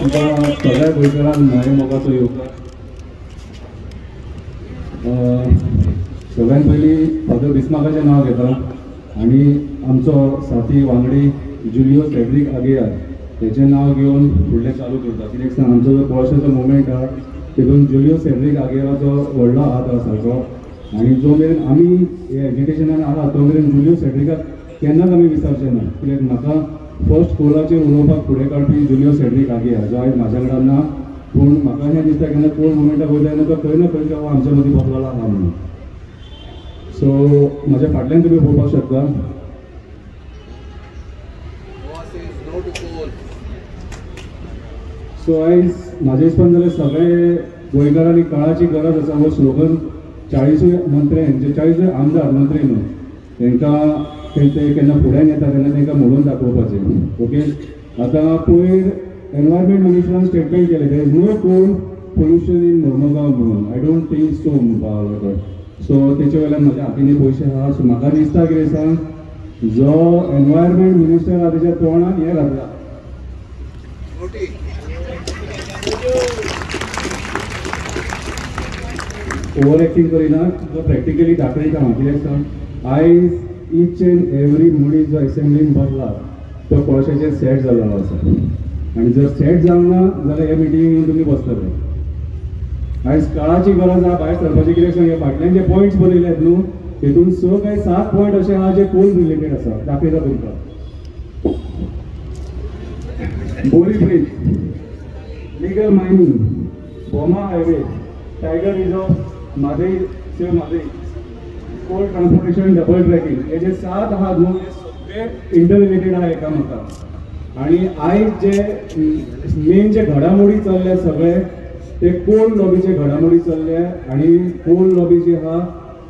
तुमकां सगळ्या गोंयकारांक न्हय मोगाचो येवकार. सगळ्यात पयलीं फादर बिस्माकाचें नांव घेता आनी आमचो साथी वांगडी जुलियो सेड्रीक आगियार हेचें नांव घेवन फुडलें चालू करता. कित्याक सांग आमचो जो पॉशेचो मुवमेंट आहा तितून जुलियो सेड्रीक आगियाराचो व्हडलो हात आसा सारको. आनी जो मेरेन आमी हे एज्युकेशनान आहा तो मेरेन जुलियो सेड्रिकाक केन्नाच आमी विसरचे ना. कित्याक म्हाका फर्स्ट कोलाचेर उलोवपाक फुडें काडपी जुलियो सेड्रीक आगियार जो आयज म्हाज्या कडेन ना. पूण म्हाका हें दिसता केन्ना कोल मुवमेंटाक वयता तेन्ना तो खंय ना खंय देवा आमच्या मदीं बसलेलो आहा म्हणून. सो म्हाज्या फाटल्यान तुमी पळोवपाक शकता. सो आयज म्हाजे हिसपान जाल्यार सगळे गोंयकारांनी काळाची गरज आसा हो स्लोगन 40 मंत्र्यांचे 40 आमदार मंत्री न्हू तांकां ते केन्ना फुड्यान येता तेन्ना तांकां म्हणून दाखोवपाचें. ओके. आतां पयर एनवायरमेंट मिनिस्टरान स्टेटमेंट केलें there is no coal pollution in Mormugao म्हणून. आय डोंट थिंक सो म्हणपाक. सो तेचे वयल्यान म्हाज्या हातींनी पयशे आहा. सो म्हाका दिसता कितें सांग जो एनवायरमेंट मिनिस्टर आहा तेच्या तोंडान हें घातला ओवर एक्टिंग करिना जो प्रॅक्टिकली दाखयता. कित्याक सांग आयज ईच एंड एवरी मनीस जो एसेंब्लीन बसला तो कळशाचेर सेट जाल्लो आसा. आनी जर सेट जावना जाल्यार हे मिटिंगेक येवन तुमी बसतले. आयज काळाची गरज आहा भायर सरपाची. कित्याक सांग हे फाटल्यान जे पॉयंट्स बरयल्यात न्हू तितून 6 काय 7 पॉयंट असे आहा जे कोल रिलेटेड आसा. दाखयता तुमकां. Bori bridge, legal mining, Bhoma highway, tiger reserve, Mhadei save Mhadei, coal transportation, double tracking हे जे 7 आहात न्हू हे सगळे इंटर रिलेटेड आहा एकामेका. आणि आयज जे मेन जे घडामोडी चल्ल्या सगळे ते कोल लॉबीचे घडामोडी चल्ल्या. आणि कोल लॉबी जी आहा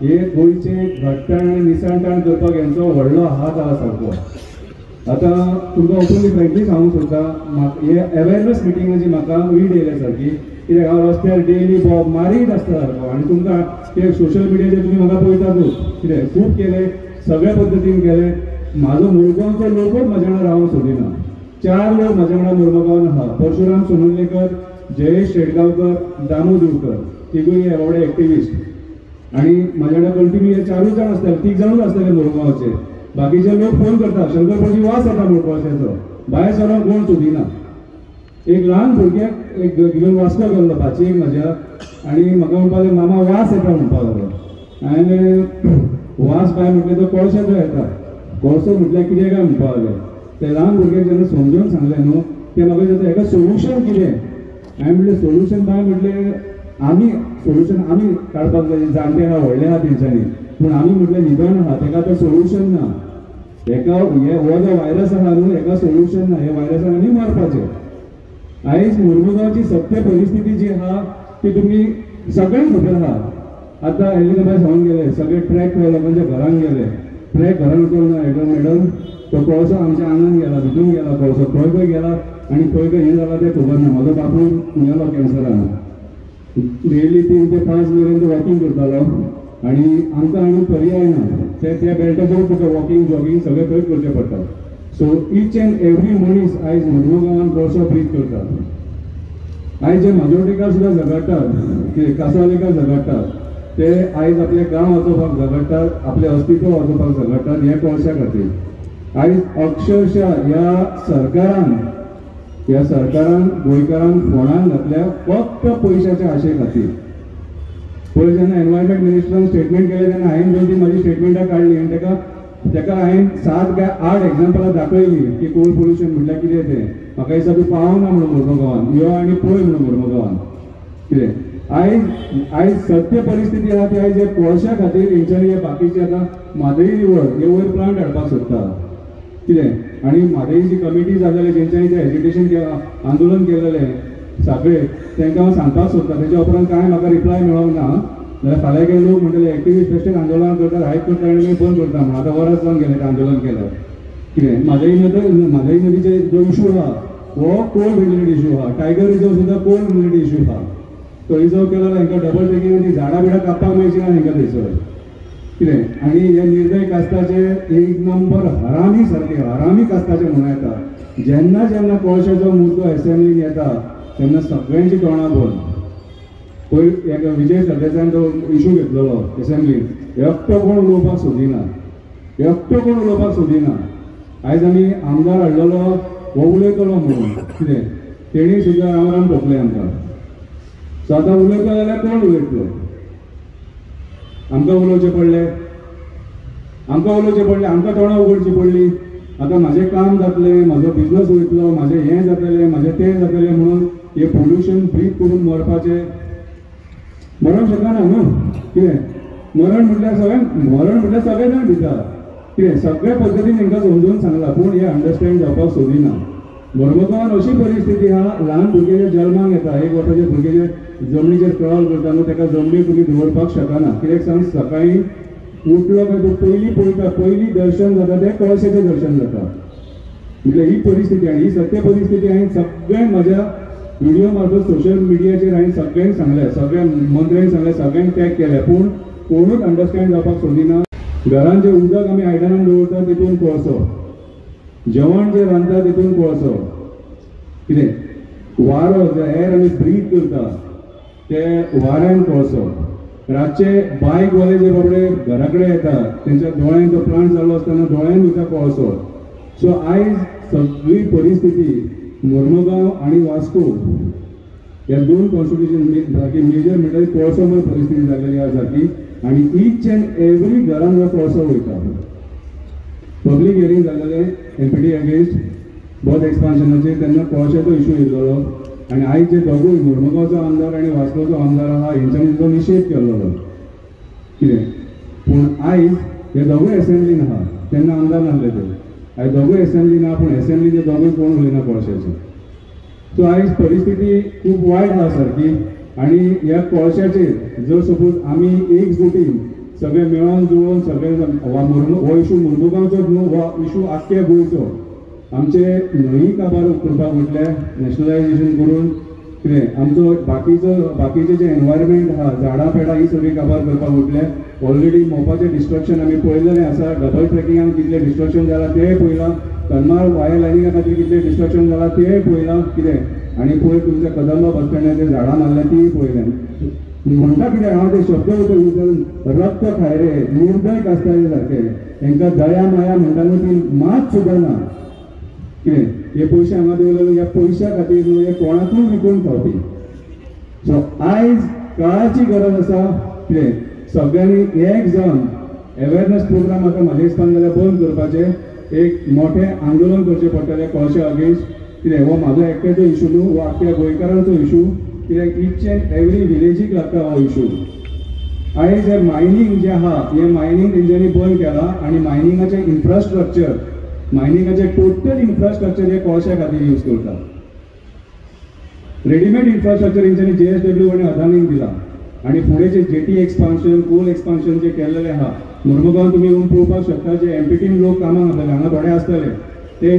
हे गोंयचे घट्टण आनी निसाणटाण करपाक हेंचो व्हडलो हात आहा सारको. आतां तुमकां ओपनली फ्रँकली सांगूंक सोदता हे अवेरनेस मिटिंगाची म्हाका वीड येयल्या सारकी. कित्याक हांव रस्त्यार डेली बॉब मारीत आसता सारको. आनी तुमकां ते सोशल मिडियाचेर तुमी म्हाका पळयतातूच कितें खूब केले सगळ्या पद्दतीन केले. म्हाजो मुरगांवचो लोकूच म्हाज्या वांगडा रावंक सोदिना. 4 लोक म्हाज्या वांगडा मुरगांवान आहा. परशुराम सोनुलेकर, जयेश शेटगांवकर, दामू दिवकर तिगूय एवढे एक्टिविस्ट. आणि म्हाज्या वांगडा कंटिन्यू हे 4 जाण आसताले 3 जाणूच आसताले मुरगांवचे. बाकीचे लोक फोन करता शंकरपाची वास येता मुळपाशाचो भायर सरोंक कोण सोदिना. एक ल्हान भुरग्याक एक घेवन वाचलो गेल्लो भाचयेक म्हाज्या आनी म्हाका म्हणपाक लागलो मामा वास येता म्हणपाक लागलो. हांवें वास भायर म्हटलें तो कोळशाचो येता. कोळसो म्हटल्यार कितें काय म्हणपाक लागले. ते ल्हान भुरग्याक जेन्ना समजून सांगलें न्हू ते म्हाका दिसता हेका सोल्युशन कितें. हांवें म्हटलें सोल्युशन बाय म्हटलें आमी सोल्युशन आमी काडपाक जाय. जाणटे आहा व्हडले आहा तेंच्यांनी. पूण आमी म्हटलें निदान आहा तेका तो सोल्युशन ना. हेका हे हो जो व्हायरस आहा न्हू हेका सोल्युशन ना. हे व्हायरसान आमी मारपाचें. आयज मुरमुगांवची सत्य परिस्थिती जी आहा ती तुमी सगळ्यांक खबर आहा. आतां हेलिकॉप्टर सांगून गेले सगळे ट्रॅक लोकांच्या घरांक गेले. ट्रॅक घरान उतरून मॅडम तो कोळसो आमच्या आंगान गेला भितून गेला कोळसो खंय खंय गेला आनी खंय खंय हें जालां तें खबर ना. म्हाजो बापूय मेलो कॅन्सरान. डेली 3 ते 5 मेरेन तो वॉकिंग करतालो आनी आमकां आनी पर्याय ना. त्या बेल्टाचेर तुका वॉकिंग जॉगिंग सगळें थंय करचें पडटा. सो ईच एंड एवरी मनीस आयज मुरमुगांवान कोळसो ब्रीथ करता. आयज जे माजोर्डेकार सुद्दां झगडटात कांसावलेकार झगडटात ते आयज आपले गांव वाचोवपाक झगडटात. आपले अस्तित्व वाचोवपाक झगडटात हे कोळशा खातीर. आयज अक्षरशः ह्या सरकारान गोंयकारांक फोंडान घातल्या फक्त पयशाच्या आशे खातीर. पयर जेन्ना एनवायरमेंट मिनिस्टरान स्टेटमेंट केलें तेन्ना हांवें 2-3 म्हाजी स्टेटमेंटां काडली आनी तेका हांवें 7 काय 8 एग्जाम्पलां दाखयली की कोल पोल्युशन म्हटल्यार कितें तें. म्हाका दिसता तूं पावना म्हणून मुरमुगांवान यो आनी पळय म्हणून मुरमुगांवान कितें. आयज सत्य परिस्थिती आहा ती आयज कोळशा खातीर हेंच्यांनी हे बाकीचे आतां म्हादई रिवर हे वयर प्लांट हाडपाक सोदता कितें. आनी म्हादईची कमिटी जाल्ले जेंच्यांनी तें एजिटेशन आंदोलन केलेलें सगळे तांकां हांव सांगपाक सोदता. तेच्या उपरांत कांय म्हाका रिप्लाय मेळोंक ना. जाल्यार फाल्यां काही लोक म्हणटले एक्टिविस्ट बेश्टेच आंदोलन करतात हायक करता आनी बंद करता म्हणून. आतां वरां जावन गेलें तें आंदोलन केल्यार कितें. म्हादई नदीचे जो इशू आहा हो कोल रिलेटेड इशू आहा. टायगर रिजर्व सुद्दां कोल रिलेटेड इशू आहा. तो रिजर्व केलो हांकां डबल ट्रेकिंग झाडां बिडां कापपाक मेळची ना हांकां थंयसर कितें. आनी हे निर्दय कास्ताचे 1 नंबर हरामी सारके हरामी कास्ताचे म्हणून येता जेन्ना जेन्ना कोळशाचो मुद्दो असेंब्लीन येता तेन्ना सगळ्यांची तोंडां बंद. पयर विजय सरदेसायान तो इशू घेतलेलो असेंब्लीन, एकटो कोण उलोवपाक सोदिना, एकटो कोण उलोवपाक सोदिना. आयज आमी आमदार हाडलेलो हो उलयतलो म्हणून कितें तेणी सुद्दां राम राम ठोकले आमकां. सो आतां उलयता जाल्यार कोण उलयतलो? आमकां उलोवचें पडलें, आमकां तोंडां उगडची पडली. आतां म्हाजें काम जातलें, म्हाजो बिजनस वयतलो, म्हाजें हें जातलें, म्हाजें तें जातलें म्हणून हे पोल्युशन ब्रीथ करून मरपाचें. मरण शकना न्हू कितें मरण म्हटल्यार सगळे जाण भिता कितें सगळे पद्दतीन तांकां समजून सांगला पूण हे अंडरस्टँड जावपाक सोदिना. मोर्मुगांवान अशी परिस्थिती आहा, ल्हान भुरगे जे जल्माक येता, 1 वर्साचे भुरगे जे जमनीचेर क्रॉल करता न्हू ताका जमनीर तुमी दवरपाक शकना. कित्याक सांग सकाळीं उठलो काय तूं पयलीं पळयता, पयलीं दर्शन जाता तें कळशेचें दर्शन जाता. म्हटल्यार ही परिस्थिती आनी ही सत्य परिस्थिती हांवें सगळ्यांक म्हाज्या व्हिडिओ मार्फत सोशल मिडियाचेर हांवें सगळ्यांक सांगलें, सगळ्या मंत्र्यांक सांगलें, सगळ्यांक टॅग केलें पूण कोणूच अंडरस्टँड जावपाक सोदिना. घरान जें उदक आमी आयदनान दवरता तितून कोळसो, जेवण जें रांदता तितून कोळसो, कितें वारो जो एर आमी ब्रीथ करता ते वाऱ्यान कोळसो. रातचे बायकवाले जे बाबडे घरा कडेन येता तेंच्या दोळ्यांत तो प्लांट चालू आसतना दोळ्यान वयता कोळसो. सो आयज सगळी परिस्थिती मोर्मुगांव आनी वास्को ह्या 2 कॉन्स्टिट्युशन सारकी मेजर म्हणटा कोळसोमय परिस्थिती जाल्लेली आसा सारकी. आनी ईच अँड एवरी घरान हो कोळसो वयता. पब्लीक हियरींग जाल्लेलें एमपीटी अगेन्स्ट बोध एक्सपान्शनाचेर तेन्ना कोळशाचो इशू येयल्लो आनी आयज जे दोगूय मोर्मुगांवचो आमदार आनी वास्कोचो आमदार आहा हेंच्यांनी ताचो निशेध केल्लो. कितें पूण आयज हे दोगूय एसेंब्लीन आहा, तेन्ना आमदार नासले ते. आयज दोगूय एसेंब्लीन आहा पूण एसेंब्लीन ते दोगूय कोण उलयना कोळशाचें. सो आयज परिस्थिती खूब वायट आहा सारकी. आनी ह्या कोळशाचेर जर सपोज आमी एकजुटीन सगळे मेळोन जुळोन सगळे हो इशू मोर्मुगांवचोच न्हू, हो इशू आख्ख्या गोंयचो आमचे न्हंय काबार करपाक म्हटल्यार नॅशनलायजेशन करून कितें आमचो बाकीचे जे एनवायरमेंट आहा, झाडां पेडां ही सगळी काबार करपाक म्हटल्यार ऑलरेडी मोपाचें डिस्ट्रक्शन आमी पळयलेलें आसा. डबल ट्रॅकिंगान कितलें डिस्ट्रक्शन जालां तेंय पळयलां, कनमाळ वायर लायनिंगा खातीर कितलें डिस्ट्रक्शन जालां तेंय पळयलां. कितें आनी पयर तुमच्या कदंबा बस स्टँडाचेर झाडां मारल्या तीय पळयलें. म्हणटा कितें हांव ते शब्द उतर रक्त खाय रे, निर्दय कास्ताले सारके, तांकां दया माया म्हणटा न्हू ती मात सुद्दां ना. कितें हे पयशे हांगा दवरलेले ह्या पयशा खातीर न्हू हे कोणाकूय विकून खावपी. सो आयज काळाची गरज आसा. कितें सगळ्यांनी एक जावन अवेरनेस प्रोग्राम आतां म्हाज्या हिसपान जाल्यार बंद करपाचें, एक मोठें आंदोलन करचें पडटलें कोळशा अगेन्स्ट. कितें हो म्हाजो एकट्याचो इशू न्हू, हो आख्ख्या गोंयकारांचो इशू. कित्याक ईच अँड एवरी विलेजीक लागता हो इशू. आयज हे मायनींग जें आहा हें मायनींग तेंच्यांनी बंद केलां आनी मायनिंगाचें इन्फ्रास्ट्रक्चर, मायनिंगाचें टोटल इन्फ्रास्ट्रक्चर हे कोळशा खातीर यूज करता. रेडीमेड इन्फ्रास्ट्रक्चर तेंच्यांनी JSW आनी अदानीक दिलां. आनी फुडें जे जेटी एक्सपान्शन, कोल एक्सपान्शन जे केल्लेलें आहा मोर्मुगांवान तुमी येवन पळोवपाक शकता. जे एमपीटीन लोक कामाक आसलेले हांगा थोडे आसतले ते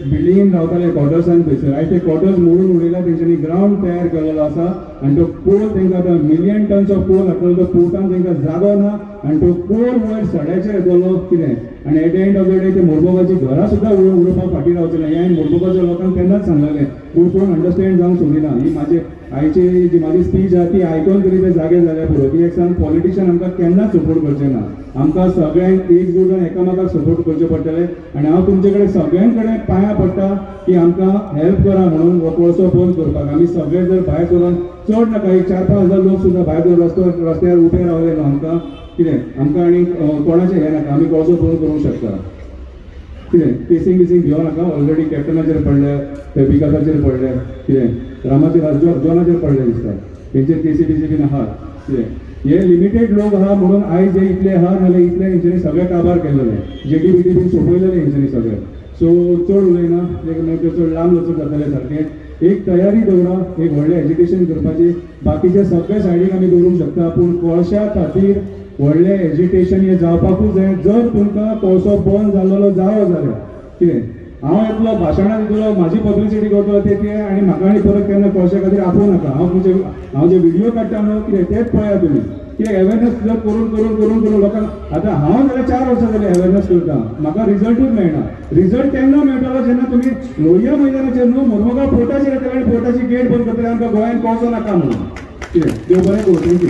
बिल्डिंगेन रावताले क्वॉर्टर्सान थंयसर. आयज ते क्वॉर्टर्स मोडून उडयला, तेंच्यांनी ग्रावंड तयार केलेलो आसा आनी तो कोल तांकां आतां मिलियन टन्स ऑफ कोल हाडटलो. तो पोर्टान तांकां जागो ना आनी तो कोल वयर सड्याचेर येतलो. कितें आनी at the end of the day ते मोर्मुगाची घरां सुद्दां उडोवपाक फाटीं रावतलें. हें हांवें मोर्मुगाच्या लोकांक तेन्नाच सांगलेलें पूण कोण अंडरस्टँड जावंक सोदिना. ही म्हाजी आयची जी म्हाजी स्पीच आहा ती आयकून तरी ते जागे जाल्या पुरो. कित्याक सांग पॉलिटिशियन आमकां केन्नाच सपोर्ट करचें ना. आमकां सगळ्यांक एकजूट जावन एकामेकाक सपोर्ट करचें पडटलें. आनी हांव तुमचे कडेन सगळ्यां कडेन पांयां पडटा की आमकां हेल्प करा म्हणून हो कोळसो बंद करपाक. आमी सगळे जर भायर करून चड नाका एक 4-5 हजार लोक सुद्दां भायर जर रस्त्यार उबे रावले न्हू आमकां कितें आमकां आनी कोणाचें हें नाका, आमी कोळसो बंद करूंक शकता. कितें केसींग बिसींग घेवं नाका. ऑलरेडी कॅप्टनाचेर पडले, विकासाचेर पडले, कितें रामाचेर जॉनाचेर पडले दिसता. तेंचेर केसी बिसी बीन आहात. कितें हे लिमिटेड लोक आहा म्हणून आयज जे इतले आहा नाल्यार इतले हेंच्यांनी सगळे काबार केल्लेले, जेटी बिटी बीन सोंपयलेले हेंच्यांनी सगळे. सो चड उलयना, मागीर चड लांब वचून जातलें सारकें. एक तयारी दवरा, एक व्हडलें एज्युकेशन करपाची. बाकीचे सगळे सायडीक आमी दवरूंक शकता पूण कोळशा खातीर व्हडलें एज्युकेशन हें जावपाकूच जाय. जर तुमकां कोळसो बंद जाल्लो जायो जाल्यार कितें हांव येतलो भाशणां दितलो, म्हाजी पब्लिसिटी करतलो ते आनी म्हाका आनी परत केन्ना कोळशा खातीर आपोवं नाका. हांव जे व्हिडिओ काडटा न्हू कितें तेच पळया तुमी. की अवेरनेस जर करून करून करून करून लोकांक आतां हांव जाल्यार 4 वर्सां जाली अवेरनेस करता, म्हाका रिजल्टूच मेळना. रिजल्ट केन्ना मेळटलो जेन्ना तुमी लोहिया मैदानाचेर न्हू मोरमुगांव फोर्टाचेर येतले आनी फोर्टाची गेट बंद करतले, आमकां गोंयांत पावचो नाका म्हणून. कितें देव बरें करूं. थँक्यू.